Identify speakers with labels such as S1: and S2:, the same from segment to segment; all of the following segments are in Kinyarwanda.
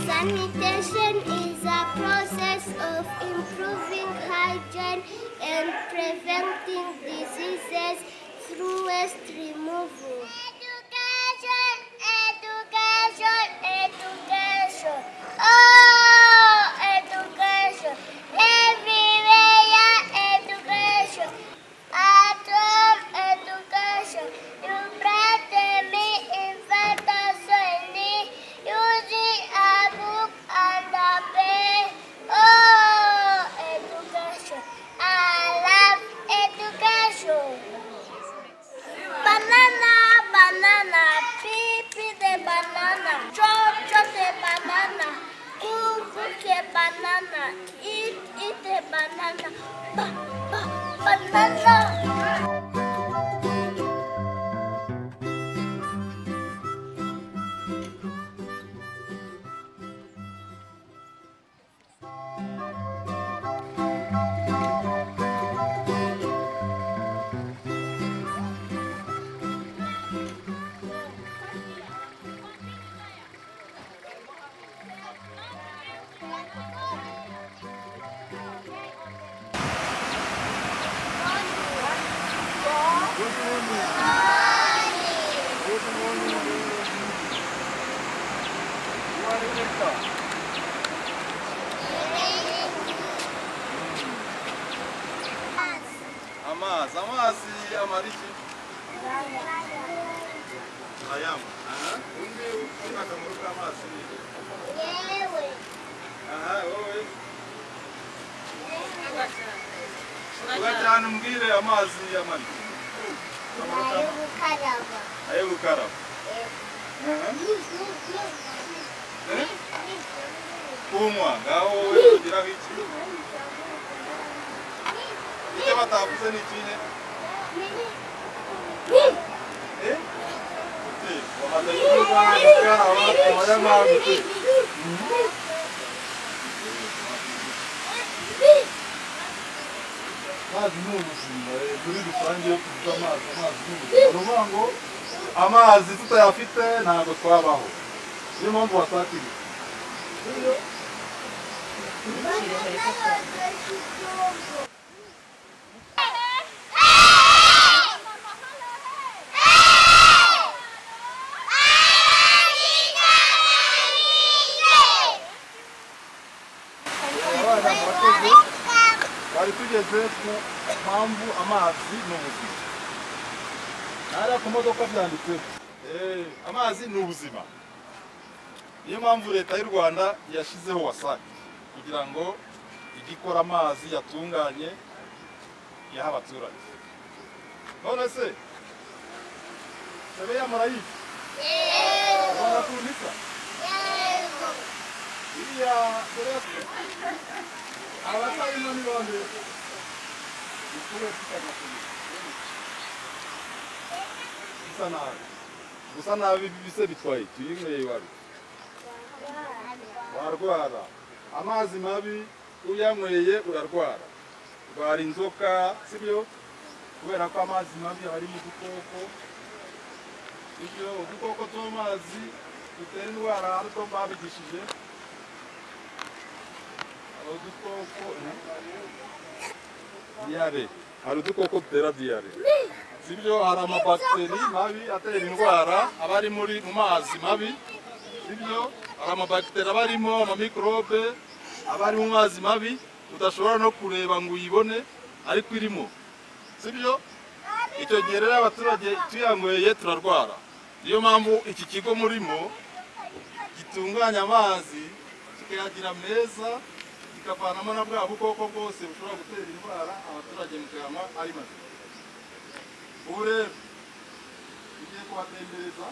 S1: Sanitation is a process of improving hygiene and preventing diseases through waste removal. Education, education, education. Oh, education. Everywhere, education. At home, education. You brought me in fantasy, using a book and a pen. Oh, education. I love education. Banana, banana, pipi the banana, chop the banana, cook the banana, eat the banana, banana.
S2: Amazi amariki ayam undi akamaro k'amazi
S1: Yewe.
S2: wowe ugajyana umbwire amazi amariki ayo gukaraba kunywa ngaho wowe ugiraho iki icyo batavuze ni ikihe amazi ni ubuzima muri rusange yo kuvuga amazi ni ubuzima ni ukuvuga ngo amazi tutayafite ntabwo twabaho niyo mpamvu wasatiriye bari tugeze ku mpamvu amazi ni ubuzima nariya ku modoka byanditseho amazi ni ubuzima niyo mpamvu leta y'u Rwanda yashyizeho WASAC kugira ngo igikora amazi yatunganye yaha abaturage none se sebeya murayizi ubona kunisa iriya abatarimo ni bande gusa nabi bise bitwaye tuyinyweye wari warwara amazi mabi uyanyweye urarwara urwara inzoka sibyo kubera ko amazi mabi harimo udukoko ibyo udukoko tw'amazi dutera indwara ariko babigishije udukoko diare hari udukoko dutera diare sibyo hari amabakiteri mabi atera indwara abari mu mazi mabi sibyo hari amabakiteri abarimo amamikrobe abari mu mazi mabi udashobora no kureba ngo uyibone ariko irimo sibyo icyo gihe rero abaturage tuyanyweye turarwara niyo mpamvu iki kigo murimo gitunganya amazi kikayagira meza kikavanamo na bwa bukoko bwose bushobora gutera indwara abaturage mukayanywa ari mazima ubu rero tugiye kubatembereza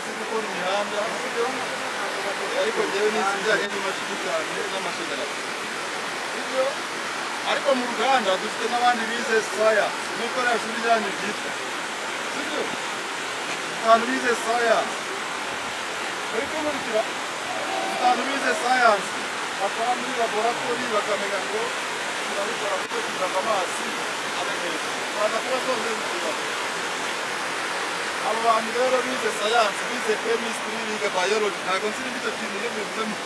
S2: hasi gukora imihanda sibyo ariko njyewe n'isi bijyanye n'imashini cyane n'amashanyarazi sibyo ariko mu ruganda dufite n'abandi bize science n'ibikoresho shuri ryanyu byitwa sibyo abantu bize science bari kumurikira abantu bize science bakora muri laboratori bakamenya ngo turabikora kuko kugira ngo amazi abe meza baza kuba zose z'ikibazo abo bantu rero bize science bize chemistry bize biology ntabwo nzi n'icyo kintu iyo bivuzemo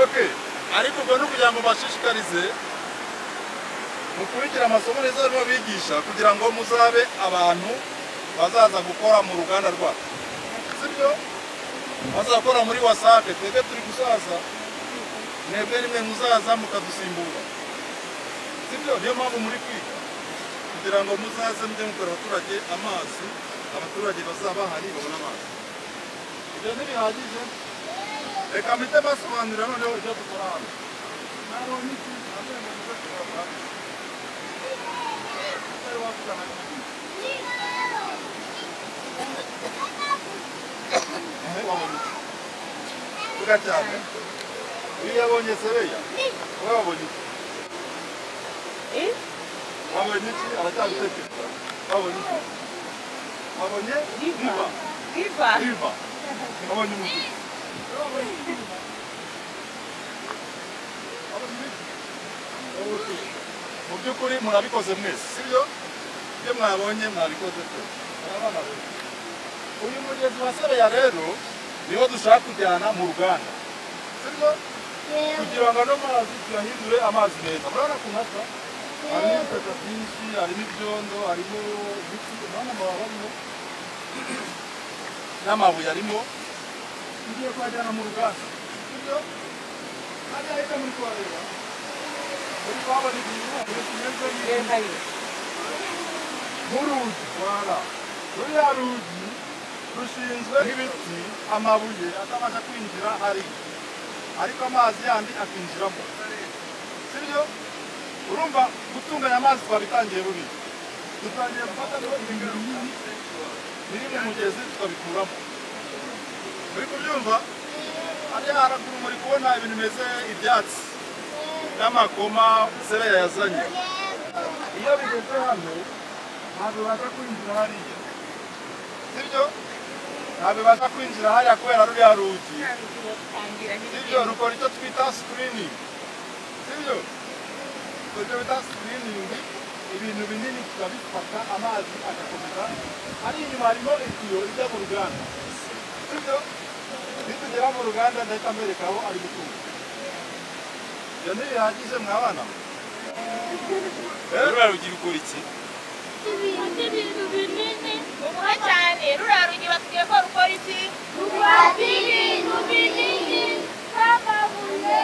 S2: okay ariko ubwo no kugira ngo bashishikarize mukurikira amasomo neza barimo bigisha kugira ngo muzabe abantu bazaza gukora mu ruganda rwacu sibyo bazakora muri wasake twebwe turi gusaza mwebwe nimwe muzaza mukadusimbura sibyo niyo mpamvu muri kwiga kugira ngo muzaze mujye mukora abaturage bazaba bahari babona amazi ibyo ntibihagije reka mpite mbasobanurira noneho ibyo dukora hano nabonye iki ntabwo muze kubakora utari wakugana vuga cyane iyo yabonye sebeya wowe wabonye iki wabonye iki aracyabitekereza wabonye iki wabonye riva wabonye umuguzi mu by'ukuri murabikoze mwese sibyo ibyo mwabonye mwabikoze twese uyu mugezi wa sebeya rero niho dushaka kujyana mu ruganda sibyo kugira ngo ano mazi tuyahindure amazi meza murabona ku mata harimo ibitaka byinshi harimo ibyondo harimo ibiti urabona amababi arimo n'amabuye arimo tugiye kuhajyana mu ruganda sibyo hariya hirya muri kuhareba muri kuhabona ibintu kimeze nk'urugi wala ruriya rugi rushinzwe nk'ibiti amabuye atabasha kwinjira hariya ariko amazi yandi akinjiramo sibyo urumva gutunganya amazi twabitangiye buri dutangiye gufata ibintu binini biri mu mugezi tukabikuramo muri kubyumva hariya haraguru muri kubona ibintu bimeze ibyatsi n'amakoma sebeya yazanye iyo bigeze hano ntabwo bibasha kwinjira hariya sibyo ntabwo bibasha kwinjira hariya kubera ruriya rugi sibyo rukora icyo twita screening sibyo icyo bita screening ibintu binini tukabifata amazi agakomeza ari inyuma harimo itiyo ijya mu ruganda sibyo nitugera mu ruganda ndahita mbereka aho ari gutunga ibyo ntibihagije mwabana ruriya rugi rukora iki
S1: ibintu binini
S3: Umuha cyane ruriya rugi batubwiye ko rukora iki
S1: rufata ibintu binini nk'amabuye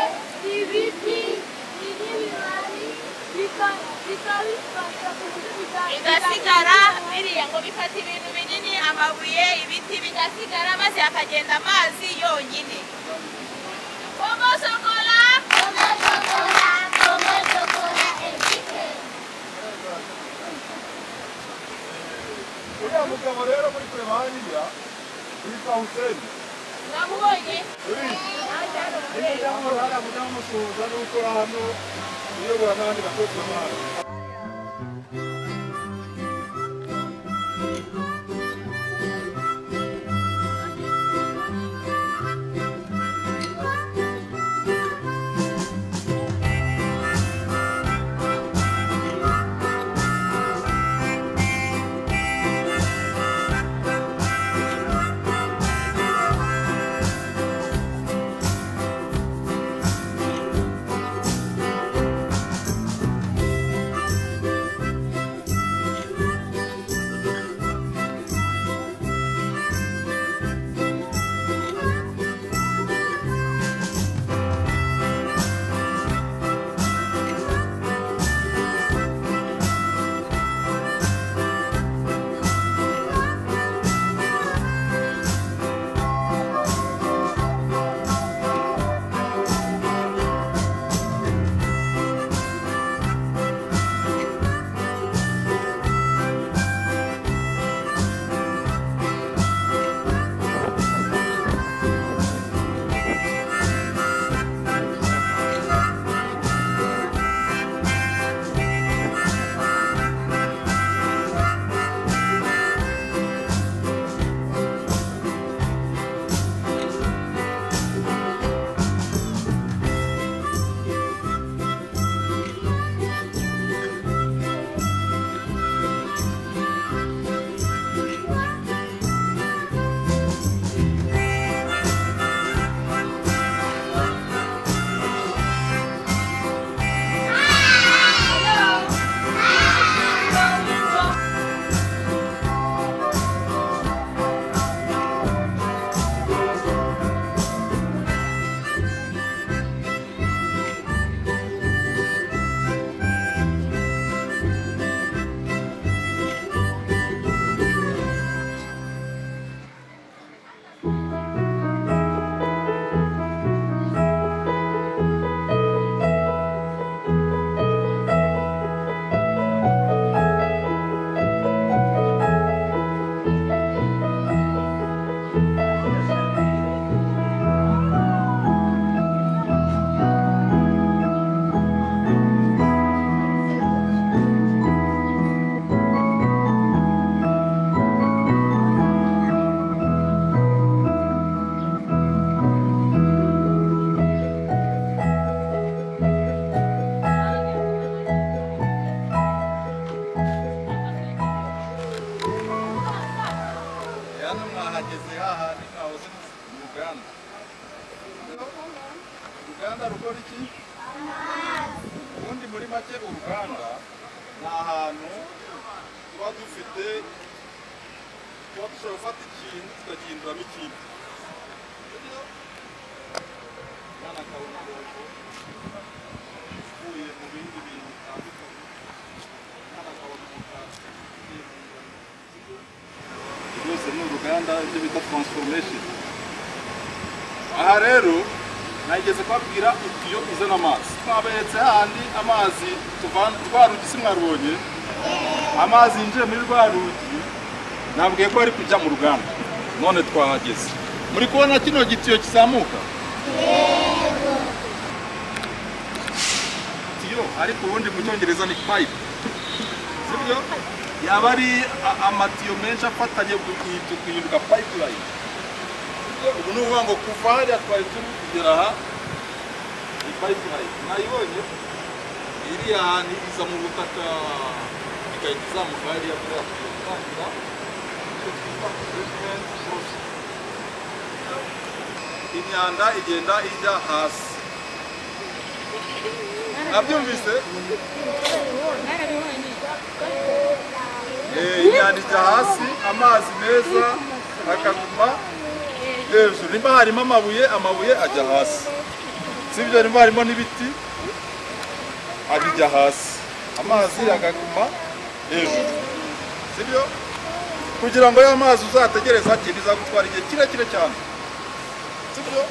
S1: ibiti n'ibibabi bikabifasha
S3: bigasigara biriya ngo bifata ibintu binini amabuye ibiti bigasigara maze hakagenda amazi yonyine Kongo Sokola
S2: uriya mugabo rero muri kureba hariya witwa Huseni
S3: namubonye
S2: niba hariya mujya mumusuhuza n'ukora hano uyobora n'abandi bakozi b'amahanga twahageze hahandi mwahoze mu ruganda. Uruganda rukora iki? Ubundi muri make uruganda ni ahantu tuba dufite tuba dushobora gufata ikintu tukagihinduramo ikindi. Mwana akabona rero uvuye mu bindi bintu bitandukanye. Mwana akabona umugati. Byose ni uruganda ibyo bita transformation. Aha rero nageze kwabwira itiyo izana amazi. Twabetse handi amazi twarugi simwarubonye. Amazi yinjiye muri rwarugi nabwiye ko ari kujya mu ruganda. None twahageze. Muri kubona kino gitiyo kizamuka? Yego. Tiyo ariko ubundi mu cyongereza ni pipe. Sibyo? Yaba ari amatiyo menshi afatanye guhinduka pipeline. Ubu ni ukuvuga ngo kuva hariya twari turi kugera aha ni pipeline. Nayibonye iriya ni iza mu butaka igahita izamuka hariya kuri ya tiyo itangira icyo twita treatment process. Imyanda igenda ijya hasi. Nabyumvise? Imyanda ijya hasi, amazi meza akaguma hejuru. Nimba harimo amabuye ajya hasi. Sibyo, nimba harimo n'ibiti abijya hasi. Amazi agaguma hejuru. Sibyo? Kugira ngo ya mazi uzategereza kindiza gutwara igihe kirekire cyane. Sibyo?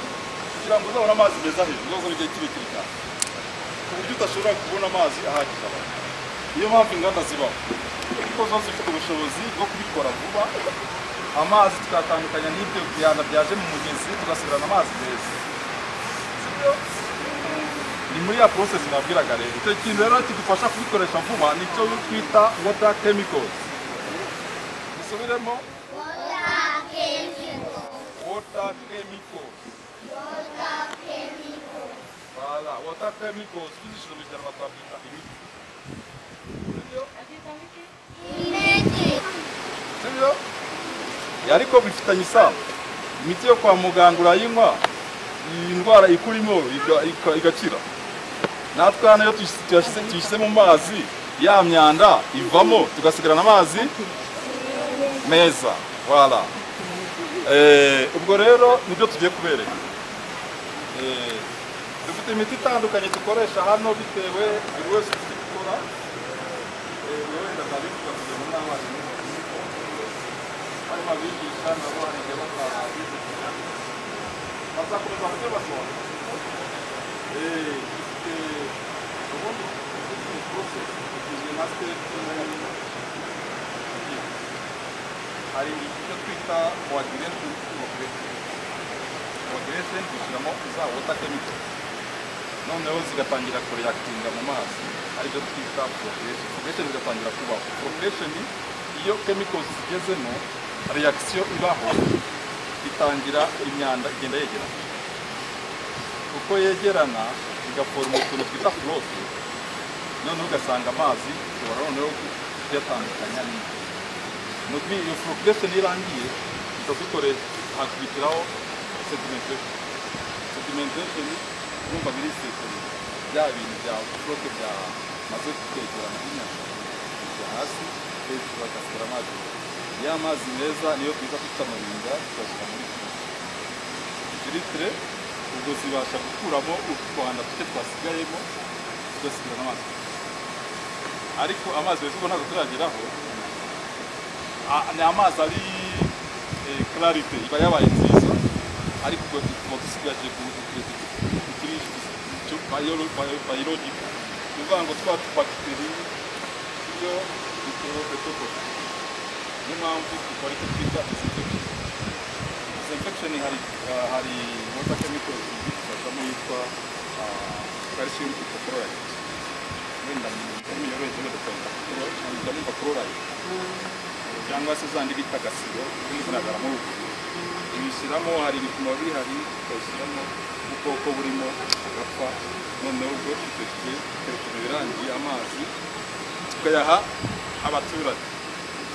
S2: Kugira ngo uzabone amazi meza hejuru, uzabone igihe kirekire cyane. Ku buryo udashobora kubona amazi ahagije abantu. Niyo mpamvu inganda zibaho. Kuko zo zifite ubushobozi bwo kubikora vuba. Amazi tukatandukanya n'ibyo byanda byaje mu mugezi tugasubirana amazi meza. Sibyo? Ni muri ya process nabwiraga rero. Icyo kintu rero kidufasha kubikoresha vuba nicyo twita water chemicals. Isubiremo?
S1: Water chemicals.
S2: Water chemicals.
S1: Water chemicals.
S2: Voilà, water chemicals. Twigishije mu Kinyarwanda twabyita imiti. Sibyo?
S1: Imiti.
S2: Sibyo? Ariko bifitanye isano. Imiti yo kwa muganga urayinywa, iyi ndwara ikurimo igakira. Natwe hano iyo tuyishyize mu mazi, ya myanda ivamo tugasigarana amazi meza. Voilà. Ubwo rero nibyo tugiye kubereka. Dufite imiti itandukanye dukoresha hano bitewe buri wese ufite gukora. Wenda ndabivuga kugira ngo n'amazi harimo abigisha nabo hari igihe batarabizi. Bazakomeza kujya basoma. Ubundi ni process igizwe na step hari icyo twita coagulation operation. Coagulation dushyiramo za water chemicals. Noneho zigatangira kureactinga mu mazi. Aribyo twita progression. Progression bigatangira kubaho. Progression iyo chemicals zigezemo reaction ibaho itangira imyanda igenda yegerana. Uko yegerana igaforma utuntu twita float. Noneho ugasanga amazi ushobora noneho kuyatandukanya n'indi. Nuko iyo progression irangiye ikadukoresha hakurikiraho sedimentation. Sedimentation urumva biri sekuru bya bintu bya float bya maze kwegerana n'inyanja bijya hasi hejuru hagasigara amazi. Ya mazi meza niyo twiza tutamarinda tukashyira muri filtre. Ubwo zibasha gukuramo utwanda tuke twasigayemo tugasigara amazi. Ariko amazi meza ubwo ntabwo turageraho. Ni amazi ari clarity iba yabaye nziza, ariko ubwo tuba dusigaje biologic. Uvuga ngo twa bacteria iyo bitewe petoko. Niyo mpamvu dukora icyo twita disinfection. Disinfection hari water chemicals zifashamo yitwa calcium hypochlorite. Wenda mu yoroheje n'udukunda ndamumva chloride cyangwa se zandi bita gasiro n'imvunagara mu rugo. Ibishyiramo hari ibipimo bihari tukabishyiramo ubwoko burimo agapfa. Noneho ubwo icyo gihe birangiye amazi tukayaha abaturage.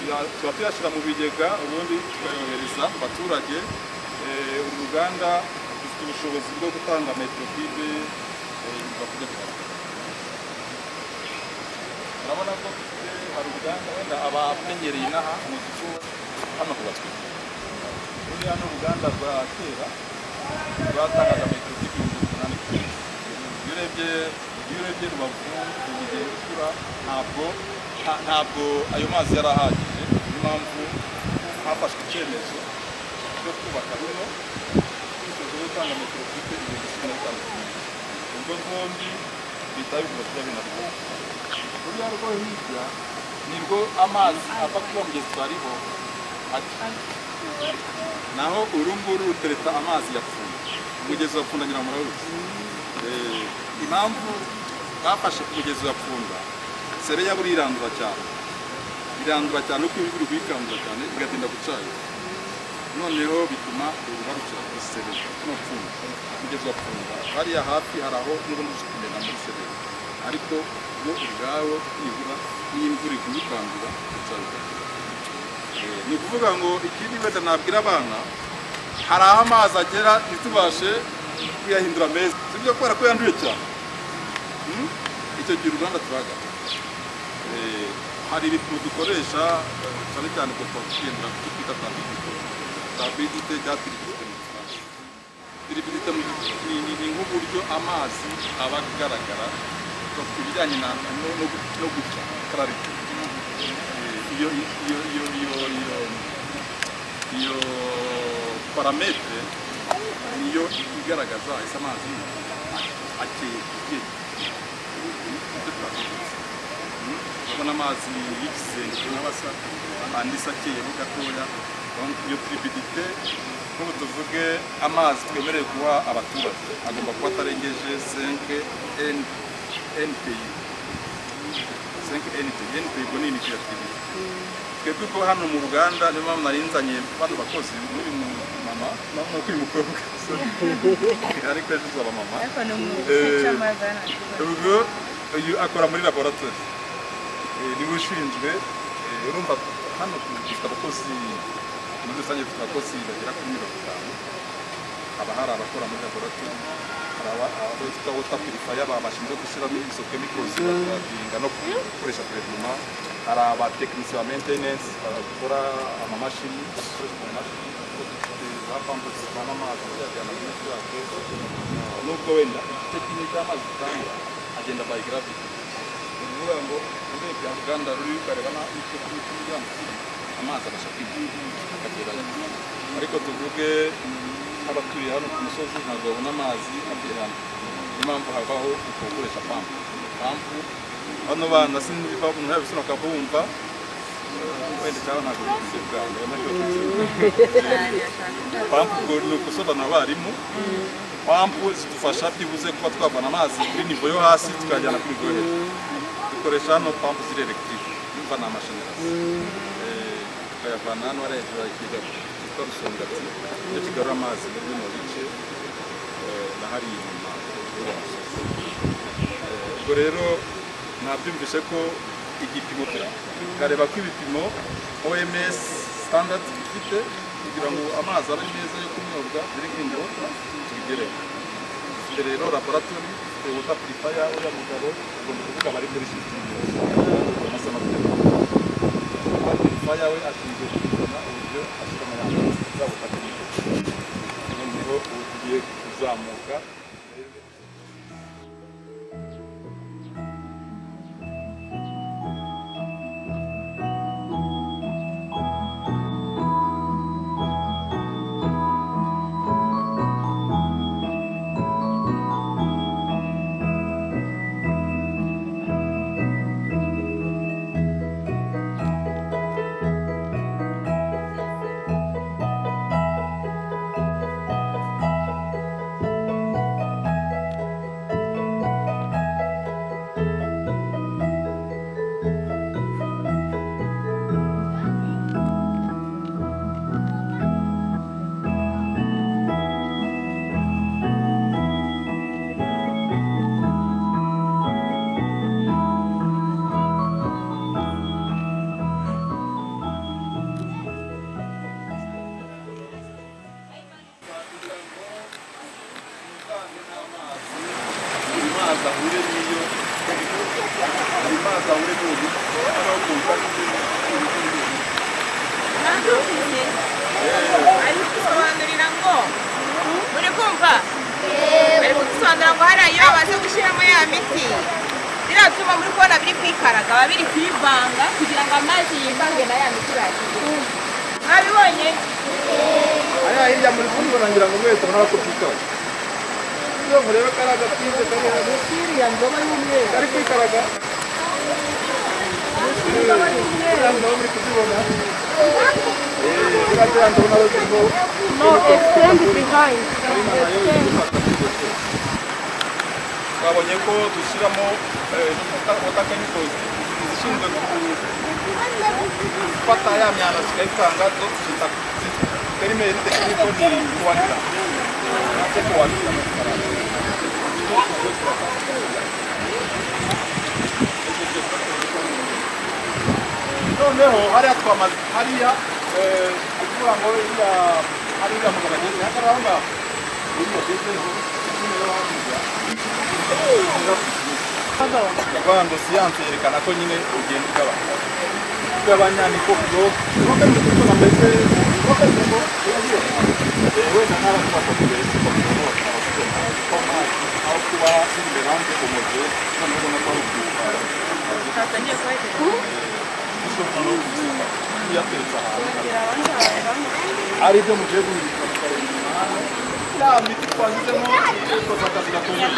S2: tuba tuyashyira mu bigega ubundi tukayohereza ku baturage. Uru ruganda rufite ubushobozi bwo gutanga metero kibe urabona ko hari uruganda wenda abamenyereye inaha mu gifu hano kubatswe. Buriya ni uruganda rwa kera rwatangaga metero kibe 800. Iyo urebye Rubavu urugendo rukura ntabwo ayo mazi yari ahagije. Niyo mpamvu hafashwe icyemezo cyo kubaka runo rw'ubushobozi bwo gutanga metero kibe 15. Ubwo rwombi bihita bivuga ko binarwo. Buriya rwo hirya nirwo amazi ava ku mugezi twariho ati, naho uru nguru rutereta amazi yapfuye. Umugezi wa Pfunda nyiramuraruzi. Impamvu bafashe ku mugezi wa Pfunda, sebeya buri irandura cyane uko imvura ikandura cyane igatinda gucayo, noneho bituma rugarukira kuri sebeya no Pfunda. Umugezi wa Pfunda hariya hafi hari aho n'ubundi uzi kumena muri sebeya, ariko wo ubwawo nibura n'imvura iguye ikandura gucayo. Ni ukuvuga ngo ikindi wenda nabwira abana, hari aho amazi agera ntitubashe kuyahindura meza, sibyo kubera ko yanduye cyane. Icyo gihe uruganda turaga hari ibintu dukoresha cyane cyane ko twagendera ku twita tabidite byatiribite mu Faransa. Tiribite ni nk'uburyo amazi aba agaragara ku bijyanye no guca clarity. Iyo parametre niyo igaragaza ese amazi akeye. Urabona amazi y'igisenge n'abasa andi sakeye ho gatoya. Iyo tribidite nk'ubu tuvuge amazi twemerewe guha abaturage agomba kuba atarengeje 5 NPI. 5 NPI ubwo ni imiti ya tribidite. Twebwe ko hano mu Ruganda niyo mpamvu narinzanye bano bakozi muri mama no kuri mukobwa ariko ejo uzaba mama. Ubwo uyu akora muri laboratoire, niwe ushinzwe. Urumva hano dufite abakozi muri rusange, dufite abakozi bagera kuri 50. Haba hari abakora muri laboratoire, hari abo twita water purifier bashinzwe gushyiramo izo chemicals bazinga no gukoresha treatment. Hari abatekinisiye ba maintenance bakora amamashini, bapampa zivana amazi ajyana mu miti yacu. Nubwo wenda igice kimwe cy'amazi dutanga agenda by gravity. Ni ukuvuga ngo urebye uruganda ruri ukareba n'igice kimwe cy'amazi amazi abasha kwinjira akagerayo. Ariko tuvuge abatuye hano ku musozi ntabwo babona amazi avuye hano. Niyo mpamvu habaho gukoresha pampu. Hano bana sinzi ko umuntu yabisuna akabumva wenda cyangwa ntabwo bivuze bwangu pampu ni ukusobanura abarimu. Pampu zidufasha byibuze kuba twavana amazi kuri nivo yo hasi tukajyana kuri nivo yo hejuru. Dukoresha hano pampu ziri electric, yumva ni amashanyarazi, tukayavana hano ari hejuru y'ikigega cyitwa Rusongati, iyo kigarura amazi muri bino bice na hariya inyuma y'uwo musozi. Ubwo rero nabyumvise ko igipimo tukareba ko ibipimo OMS standard ifite kugira ngo amazi abe meza yo kunyobwa drinking water tubigereho. Dufite rero laboratoire, dufite water purifier. Uriya mugabo ugomba kuvuga bari muri system amasana water purifier we ashinzwe kubona uburyo ashyiramo amazi azabutaka noneho ugiye kuzamuka. ahure n'iyo ayo mazi ahure n'ubu noneho kuza
S3: ari kudusobanurira ngo muri kumva bari kudusobanurira ngo hariya iyo bamaze gushyiramo ya miti biriya byuma muri kubona biri kwikaraga biba biri kwivanga kugira ngo amazi yivange na ya miti urashyize mwabibonye
S2: hariya hirya muri kubibona ngira ngo mwese muraba ko twikaraga iyo murebe kariya gapinze kari hano
S4: iriya ndobo y'umweru
S2: kari kwikaraga iriya ndobo muri kuzibona iriya ndobo nazo zirimo
S4: no extend behind
S2: twabonye ko dushyiramo water chemicals zishinzwe gufata ya myanda zikayitanga zo zita perimeri tekiniko ni kuwanira natwe kuwanira noneho hariya twamaze hariya kuvuga ngo iriya hariya mugabo ageze hariya aho ngaho iriya ageze Rwanda siyanse yerekana ko nyine ugenda ugabanya niko kuroga n'uko nameze kuroga n'uko wenda n'abantu bakomeye aho kuba imbere hanze ku mujyi noneho no kwa rukuka
S3: twatangiye kubayitera
S2: ushobora no kuziba yateretse ahantu ari byo mugiye guhindura ya miti twashyizemo ikoze akazi gakomeye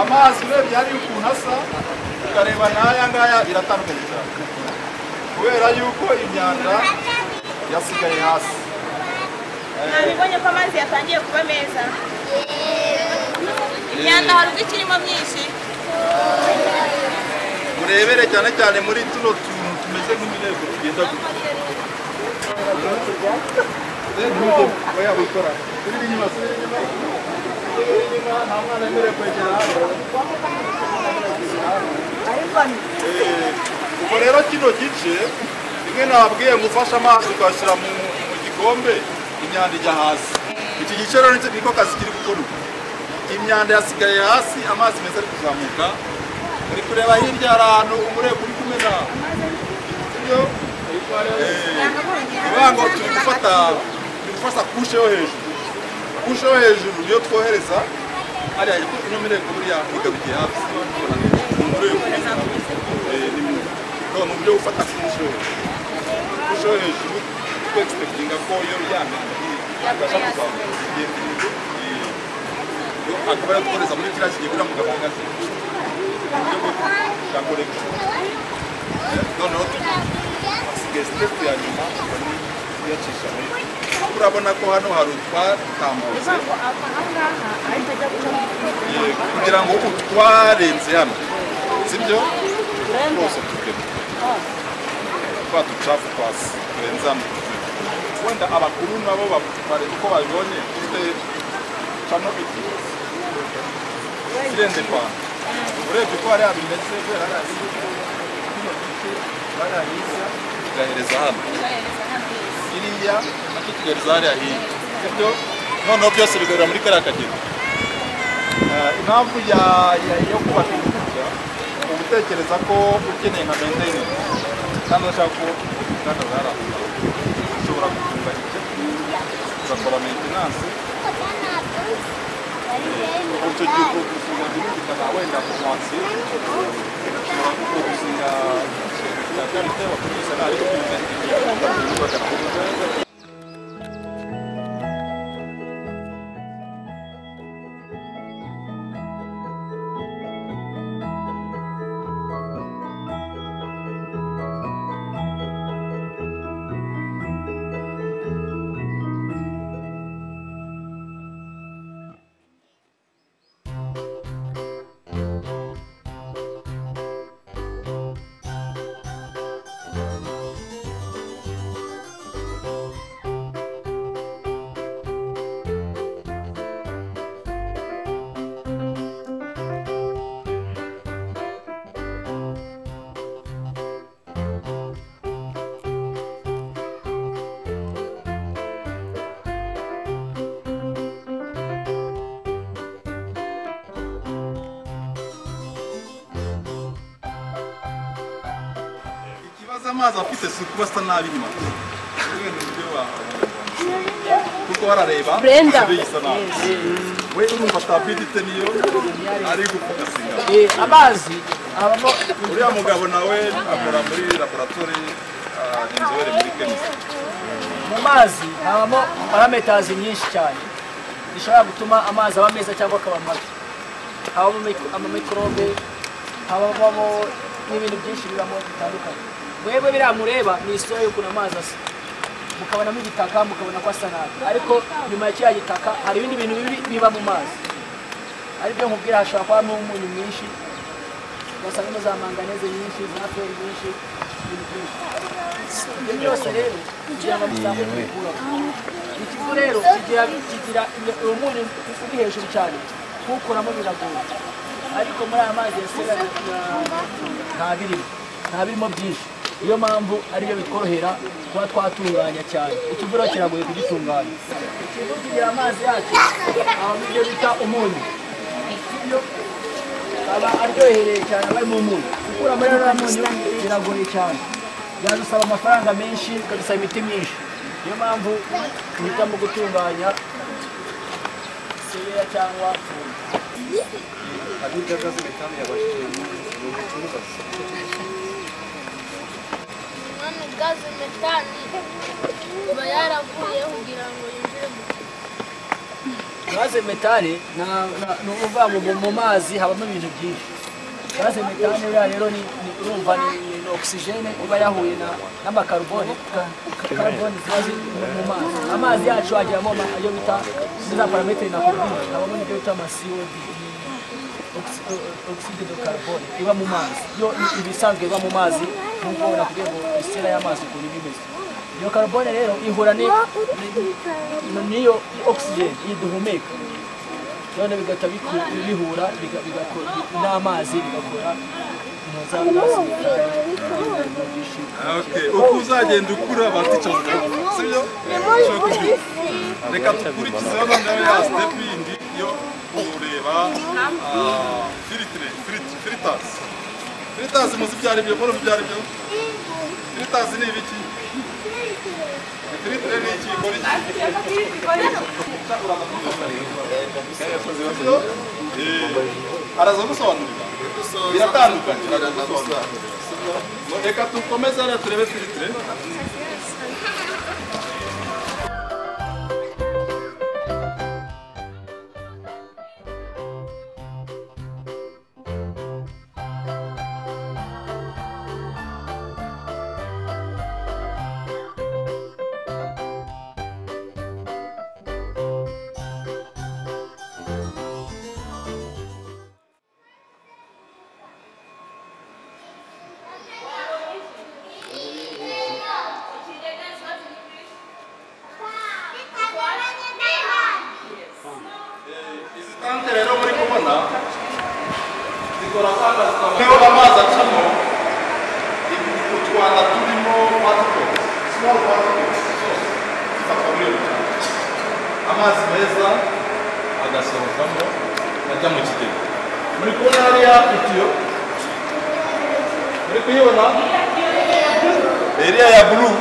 S2: amazi urebye hari ukuntu asa ukareba n'aya ngaya biratandukanye cyane kubera yuko imyanda yasigaye hasi
S3: nabibonye ko amazi yatangiye kuba meza imyanda hari ubwo ikirimo myinshi
S2: murebere cyane cyane muri tuno tuntu tumeze nk'imirego tugenda gutya oya wikora turi inyuma nta mwana wemerewe kwegera hano ubwo rero kino gice rimwe nababwiye ngo ufashe amazi ukashyira mu gikombe imyanda ijya hasi iki gice rero niko kazi kiri gukora imyanda yasigaye hasi amazi meza ari kuzamuka uri kureba hirya hari ahantu umurego uri kumena iyo ngo turi gufata kushe yo hejuru niyo twohereza hariya ino mirego buriya igarukiye hafi umurego none uburyo bufata kushe yo hejuru twexpectinga ko iyo yamena yabasha kuzamuka akaba yatwohereza muri kiriya kigiye buriya mugabo ahagaze uburyo bwo kugakoresha noneho hasigaye step ya nyuma kuyacisha muri urabona ko hano hari utwatambutse kugira ngo utwarenze hano sibyo rwose tukemo twa ducafu twasi turenze hano wenda abakuru nabo bareba uko babibonye dufite cano kirenze Rwanda urebye ko hariya bimeze kubera hariya hirya tugahereza hano iriya nacyo tugahereza hariya hirya sibyo noneho byose bigarura muri kariya kagero impamvu yo kubaka gutya ugutekereza ko ukeneye nka maintenance kandi urashaka ko uruganda rwarahuka ushobora gutunga igice ugakora maintenance icyo gihe ubwo gusiga birumvikana wenda ku munsi ushobora gusiga cya karite bakoresha ariko by'ingenzi amazi afite isuku basa nabi nyuma kuko barareba
S4: Brenda.
S2: bisa nabi we urumva tabidite niyo ari gupfugasinga
S5: amazi abamo
S2: uriya mugabo nawe akora muri laboratoire inzobere muri chemistry
S5: mu mazi habamo parameters nyinshi cyane zishobora gutuma amazi aba meza cyangwa akaba mabi habamo amamikrobe habamo n'ibintu byinshi bibamo bitandukanye mwebwe biramureba ni isura y'ukuntu amazi asa mukabonamo igitaka mukabona ko asa nabi ariko nyuma ya kiriya gitaka hari ibindi bintu bibi biba mu mazi aribyo nkubwira hashobora kubamo umunyu mwinshi ugasangamo za manganeze nyinshi za feri nyinshi ibintu byinshi ibyo byose rero kugira ngo bizamuke kubikuraho ikivu rero kigira umunyu uri hejuru cyane kuwukuramo biragoye ariko muri aya mazi ya sera nta birimo byinshi niyo mpamvu ariyo bitworohera kuba twatunganya cyane ikivu rero kiragoye kugitunganya ikivu kigira amazi yacyo habamo ibyo bita umunyu aba aryohereye cyane aba arimo umunyu gukura muri uriya munyu biragoye cyane byadusaba amafaranga menshi bikadusaba imiti myinshi niyo mpamvu duhitamo gutunganya seya cyangwa
S1: Mwana gaze metani iba yaravuye kugira ngo yinjire mu
S5: gaze metane ni ukuvuga ngo mu mazi habamo ibintu byinshi gaze metane rero urumva ni oxygene iba yahuye n'amakarubone ziba ziri mu mazi amazi yacu agiramo ayo bita za parametere nakubwiye habamo n'ibyo bita ama-COD oxide de carbone iba mu mazi yo ibisanzwe iba mu mazi nk'uko nakubwiye ngo isera y'amazi ukuntu iba imeze iyo carbone rero ihura n'iyo oxygene iyi duhumeka none bigahita bihura n'amazi bigakora
S2: uko uzagenda ukura batica sibyo reka dukurikizeho noneho ya step yindi yo kureba filters muzi ibyo ari byo mbona ibyo ari byo filters ni ibiki filtre ni iki ikora iki araza gusobanurira biratandukanye reka dukomeze hano turebe filtre rero muri kubona zikora niyo amazi acamo utwanda turimo particles small particles zifatwa muri iyo amazi meza agasohokamo ajya mu kigega muri kubona hariya itiyo muri kuyibona iriya ya blue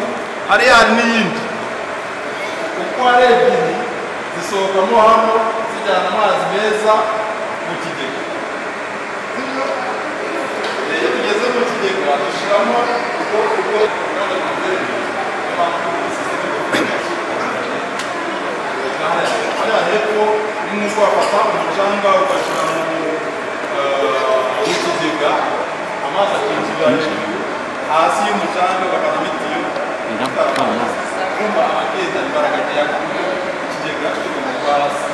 S2: hariya hari n'iyindi uko ari ebyiri zisohokamo hano zijyana amazi meza mu kigega iyo tugeze mu kigega dushyiramo ubwo hariya hepfo ni nk'uko wafata umucanga ugashyira mu kigega amazi akinjira hasi y'umucanga ugakata imitiyo kumva amakeza imbaraga ajya ikigega kigomba hasi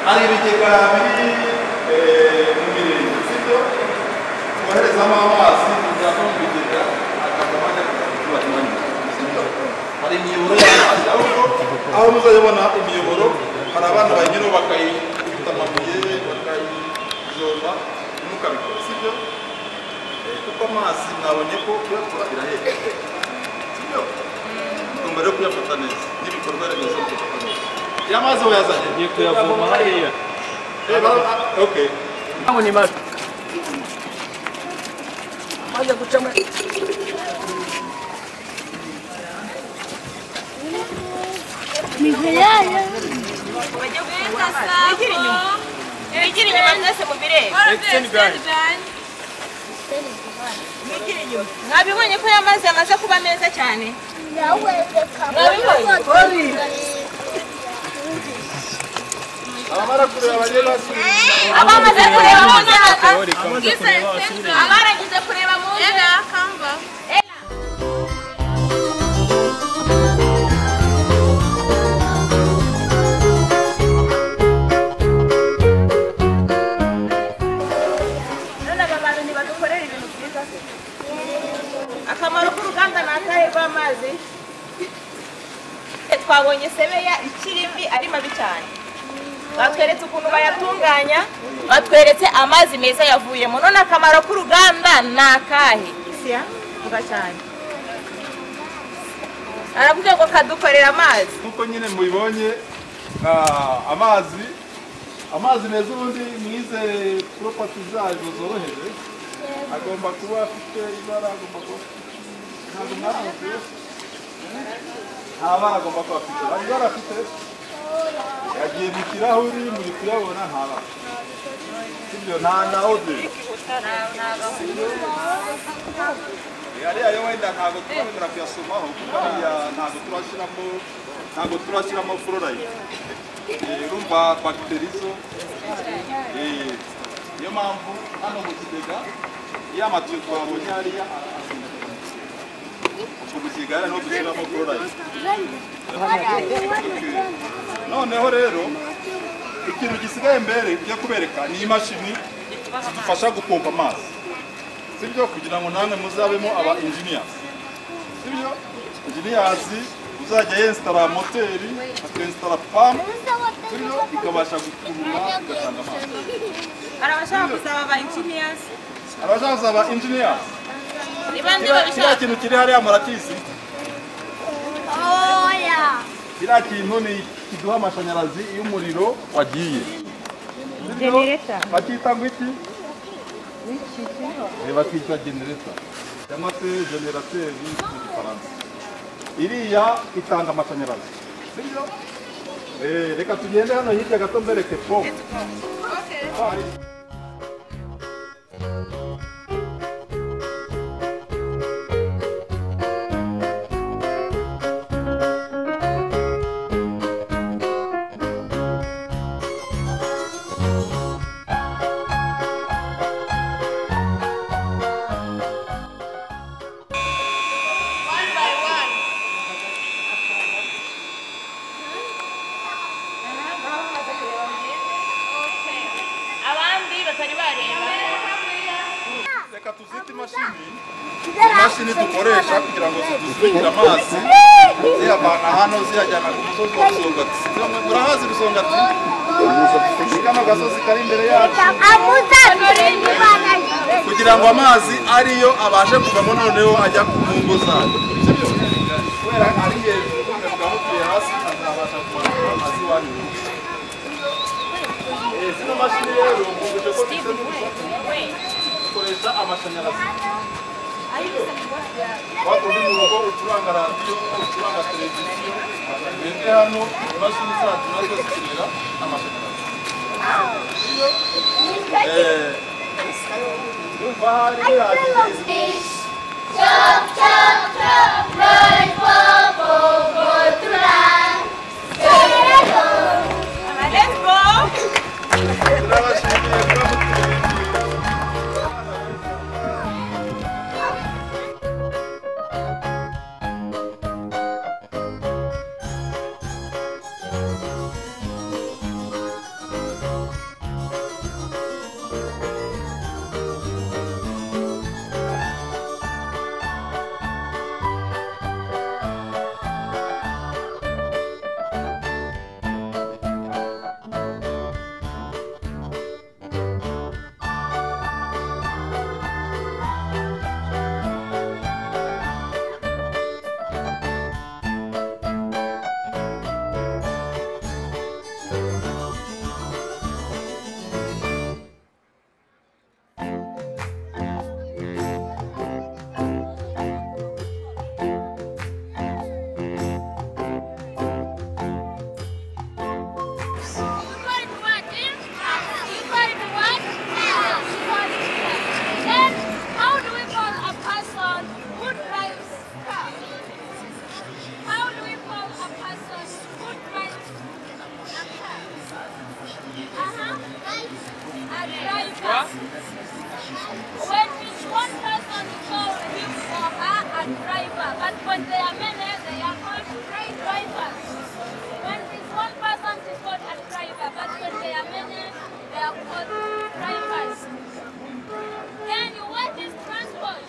S2: hari ibigega biri mu mirenge sibyo twoherezamo amazi tujyana mu bigega akavamo ajya ku baturage sibyo hari imiyoboro y'amazi aho muzayibona imiyoboro hari abana bayinyuraho bakayikubita amabuye bakayijomba ntimukabikora sibyo kuko amazi mwabonye ko kuyakora birahenda sibyo tugomba rero kuyafata neza n'ibikorwa remezo kuyafata neza ya mazi wayazanye
S5: Ngiye kuyavoma hariya.
S2: okay
S5: Aho ni mazi. Amazi gucamo.
S1: Mihayaya.
S3: bajya gufungura amazi mwigire inyuma mwese mubirebe mwigire inyuma mwabibonye ko aya mazi yamaze kuba meza cyane
S2: abamara kureba bagiye basubira
S3: abamaze kureba mu nzira abaragize kureba mu nzira akamaro k'uruganda ni akahe rw'amazi twabonye sebeya ikiri mbi ari mabi cyane batweretse ukuntu bayatunganya batweretse amazi meza yavuyemo none akamaro k'uruganda ni akahe isiya vuga cyane aravuga ngo kadukorera amazi
S2: nkuko nyine mubibonye amazi meza ubundi mwize property zayo zoroheje agomba kuba afite ibara agomba kuba ntabwo mwamuze nta bara agomba kuba afite hari ibara afite yagiye mu kirahuri muri kuyabona nta bara sibyo nta na ode hariya yo wenda ntabwo turabemera kuyasomaho kuko hariya ntabwo turashyiramo fluoride urumva bagiteri zo niyo mpamvu hano mu kigega iyo amatiyo twabonye hariya ku kigega hariya niho dushyiramo fluoride noneho rero ikintu gisigaye mbere tujya kubereka ni imashini zidufasha gupompa amazi sibyo kugira ngo namwe muzabemo aba engineers sibyo engineers uzajya yensitara moteri akinsitara pampu sibyo ikabasha gukurura igatanga amazi
S3: arabashaka kuzaba aba engineers
S2: abashaka kuzaba engineers
S3: ibandi
S2: kiriya
S3: babishaka
S2: kintu kiri hariya murakizi
S1: Oya.
S2: kiriya kintu ni kiduha amashanyarazi iyo umuriro wagiye
S3: generator
S2: bakita ngo iki bakita generator cyangwa se generateri mu gifaransa iriya itanga amashanyarazi sibyo reka tugende hano hirya gato mbereke pompe
S3: abandi batari bareba
S2: reka tuzite imashini dukoresha kugira ngo zidusukire amazi ziyavana hano ziyajyana ku musozi wa Rusongati murahazi Rusongati kano gasozi kari imbere yacu kugira ngo amazi ariyo abashe kuvamo noneho ajya ku ngo zayo kubera ari hejuru tukamutuye hasi azabasha kubona amazi wanyu zino mashini rero mvuze ko dukoresha amashanyarazi wako uri mu rugo ucuranga radiyo ucuranga televiziyo twebwe hano imashini zacu nazo zikenera amashanyarazi yumva hari bihagije
S3: let's go
S2: turabashimiye kuba
S3: D'accord.
S1: When it's one person, you call him or her a driver. But when they are many, they are called drivers. When it's one person, it's called a driver. But when they are many, they are called drivers. Then what is transport?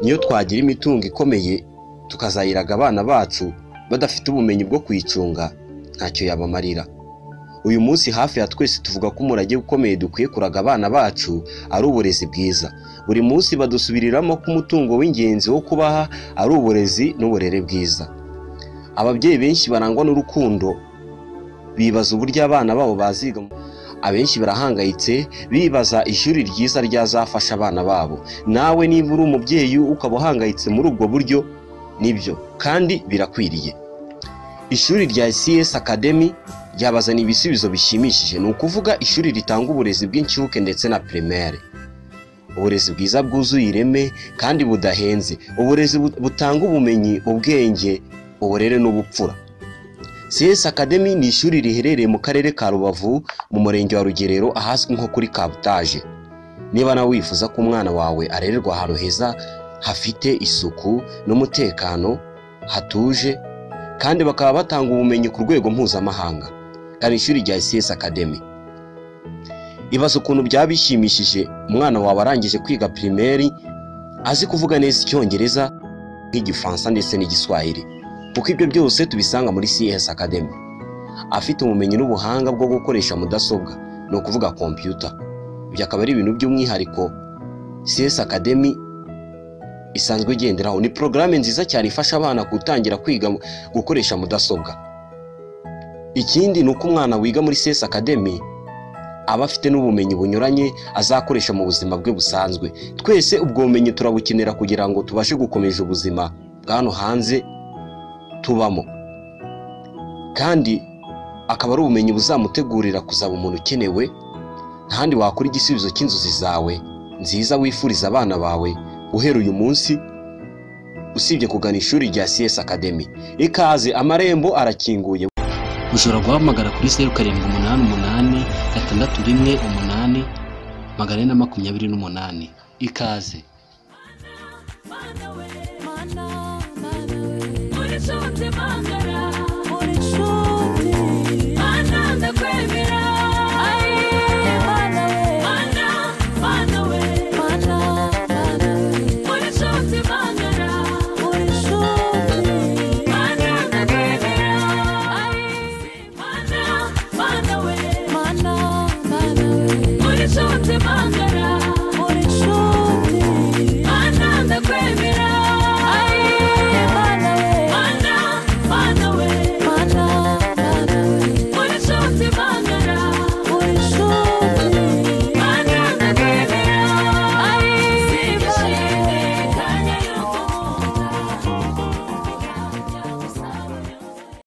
S6: niyo twagira imitungo ikomeye tukazayiraga abana bacu badafite ubumenyi bwo kwicunga ntacyo yabamarira. Uyu munsi hafi ya twese tuvuga ko umurage ukomeye dukwiye kuraga abana bacu ari uburezi bwiza. Buri munsi badusubiriramo ko umutungo w'ingenzi wo kubaha ari uburezi n'uburere bwiza. Ababyeyi benshi barangwa n'urukundo bibaza uburyo abana babo baziga. Abenshi barahangayitse bibaza ishuri ryiza ryazafasha abana babo. Nawe niba uri umubyeyi ukaba uhangayitse muri ubwo buryo, nibyo kandi birakwiriye. Ishuri rya CS Academy ryabazana ibisubizo bishimishije. Ni ukuvuga ishuri ritanga uburezi bw'incuke ndetse na primaire. Uburezi bwiza bwuzuye ireme kandi budahenze. Uburezi butanga ubumenyi, ubwenge, uburere n'ubupfura. CS Academy ni ishuri riherereye mu karere ka Rubavu mu murenge wa Rugerero ahazwi nko kuri Kabutaje. Niba nawe wifuza ko umwana wawe arererwa ahantu heza hafite isuku n'umutekano, hatuje kandi bakaba batanga ubumenyi ku rwego mpuzamahanga, kandi ishuri rya CS Academy. Ibaza ukuntu byaba bishimishije umwana wawe arangije kwiga primaire azi kuvuga neza Icyongereza, nk'Igifaransa ndetse n'Igiswahili, kuko ibyo byose tubisanga muri CS Academy. Afite ubumenyi n'ubuhanga bwo gukoresha mudasobwa, no kuvuga computer. Ibyo akaba ari ibintu by'umwihariko CS Academy isanzwe igenderaho. Ni programme nziza cyane ifasha abana gutangira kwiga gukoresha mudasobwa. Ikindi ni uko umwana wiga muri CS Academy aba afite n'ubumenyi bunyuranye azakoresha mu buzima bwe busanzwe. Twese ubwo bumenyi turabukenera kugira ngo tubashe gukomeza ubuzima bwano hanze tubamo, kandi akaba ari ubumenyi buzamutegurira kuzaba umuntu ukenewe. Ntahandi wakora igisubizo cy'inzozi zawe nziza wifuriza abana bawe uhera uyu munsi usibye kugana ishuri rya CS Academy. Ikaze, amarembo arakinguye. Ushobora guhamagara kuri 0788 618 428. Ikaze.
S1: Mana,